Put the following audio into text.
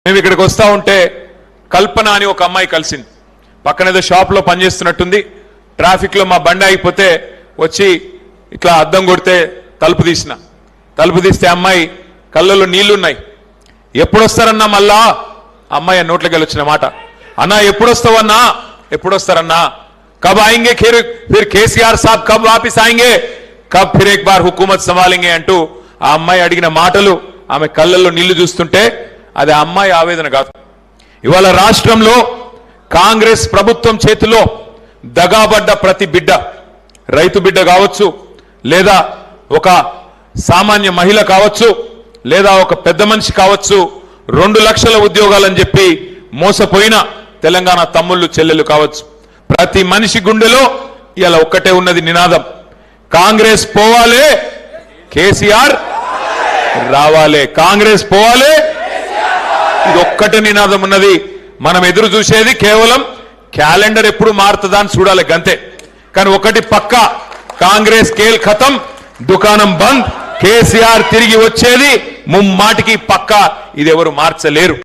మేము ఇక్కడికి వస్తా ఉంటే కల్పన అని ఒక అమ్మాయి కలిసింది. పక్కన ఏదో షాప్ లో పనిచేస్తున్నట్టుంది. ట్రాఫిక్ లో మా బండి ఆగిపోతే వచ్చి ఇట్లా అద్దం కొడితే తలుపు తీస్తే అమ్మాయి కళ్ళల్లో నీళ్లున్నాయి. ఎప్పుడొస్తారన్నా మళ్ళా అమ్మాయి నోట్లోకి వచ్చిన మాట, అన్నా ఎప్పుడొస్తావన్నా, ఎప్పుడొస్తారన్నా, కబ్ ఆయింగే, ఫిర్ కేసీఆర్ సాబ్ కబ్ వాపిస్ ఆయింగే, కబ్ ఫిర్ ఏక్ బార్ హుకూమత్ సంభాలింగే అంటూ ఆ అమ్మాయి అడిగిన మాటలు, ఆమె కళ్ళల్లో నీళ్లు చూస్తుంటే అది అమ్మాయి ఆవేదన కాదు. ఇవాళ రాష్ట్రంలో కాంగ్రెస్ ప్రభుత్వం చేతిలో దగాబడ్డ ప్రతి బిడ్డ, రైతు బిడ్డ కావచ్చు, లేదా ఒక సామాన్య మహిళ కావచ్చు, లేదా ఒక పెద్ద మనిషి కావచ్చు, 2 లక్షల ఉద్యోగాలని చెప్పి మోసపోయిన తెలంగాణ తమ్ముళ్ళు చెల్లెలు కావచ్చు, ప్రతి మనిషి గుండెలో ఇలా ఒక్కటే ఉన్నది నినాదం, కాంగ్రెస్ పోవాలే, కేసీఆర్ రావాలే, కాంగ్రెస్ పోవాలే. ఇది ఒక్కటే నినాదం ఉన్నది. మనం ఎదురు చూసేది కేవలం క్యాలెండర్ ఎప్పుడు మారుతుందా అని చూడాలి గంతే. కానీ ఒకటి పక్క, కాంగ్రెస్ కేల్ ఖతం, దుకాణం బంద్, కేసీఆర్ తిరిగి వచ్చేది ముమ్మాటికి పక్క. ఇది ఎవరు మార్చలేరు.